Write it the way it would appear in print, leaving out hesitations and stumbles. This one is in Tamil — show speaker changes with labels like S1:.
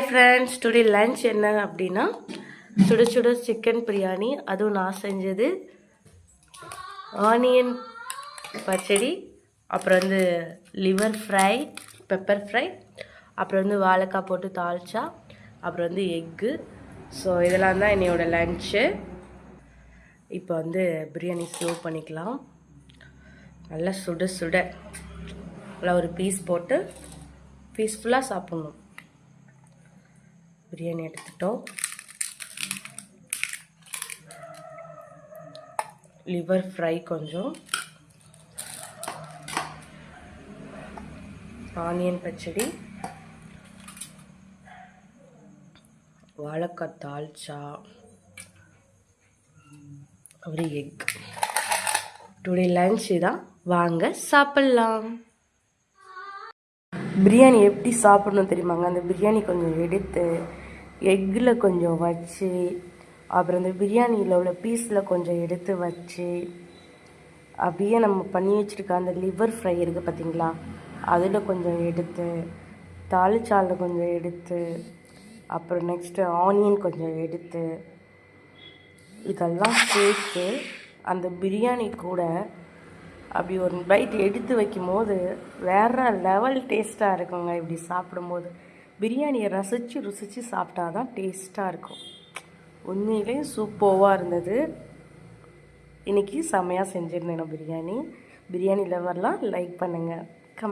S1: ஃப்ரெண்ட்ஸ், டுடே லன்ச் என்ன அப்படின்னா சுட சுட சிக்கன் பிரியாணி. அதுவும் நான் செஞ்சது. ஆனியன் பச்சடி, அப்புறம் வந்து லிவர் ஃப்ரை, பெப்பர் ஃப்ரை, அப்புறம் வந்து வாழைக்காய் போட்டு தாளிச்சா, அப்புறம் வந்து எக்கு. ஸோ இதெல்லாம் தான் என்னையோட லன்ச்சு. இப்போ வந்து பிரியாணி சர்வ் பண்ணிக்கலாம். நல்லா சுட சுட நல்லா ஒரு பீஸ் போட்டு பீஸ்ஃபுல்லாக சாப்பிட்ணும். பிரியாணி எடுத்துட்டோம். லிவர் ஃப்ரை கொஞ்சம், ஆனியன் பச்சடி, வாழைக்காய் தால்ச்சா, ஒரு எக். டுடே லன்ச் தான். வாங்க சாப்பிட்லாம். பிரியாணி எப்படி சாப்பிட்ணும் தெரியுமாங்க? அந்த பிரியாணி கொஞ்சம் எடுத்து எக்கில் கொஞ்சம் வச்சு, அப்புறம் இந்த பிரியாணியில் உள்ள பீஸில் கொஞ்சம் எடுத்து வச்சு, அப்படியே நம்ம பண்ணி வச்சுருக்க அந்த லிவர் ஃப்ரை இருக்குது பார்த்தீங்களா, அதில் கொஞ்சம் எடுத்து, தாளிச்சாலில் கொஞ்சம் எடுத்து, அப்புறம் நெக்ஸ்ட்டு ஆனியன் கொஞ்சம் எடுத்து, இதெல்லாம் சேர்த்து அந்த பிரியாணி கூட அப்படி ஒரு பைட் எடுத்து வைக்கும் போது வேறு லெவல் டேஸ்ட்டாக இருக்குங்க. இப்படி சாப்பிடும்போது பிரியாணியை ருசித்து சாப்பிட்டா தான் டேஸ்ட்டாக இருக்கும். உண்மையிலே சூப்பராக இருந்தது. இன்றைக்கி செம்மையாக செஞ்சுருந்தேன் பிரியாணி லெவல்லாம் லைக் பண்ணுங்கள்.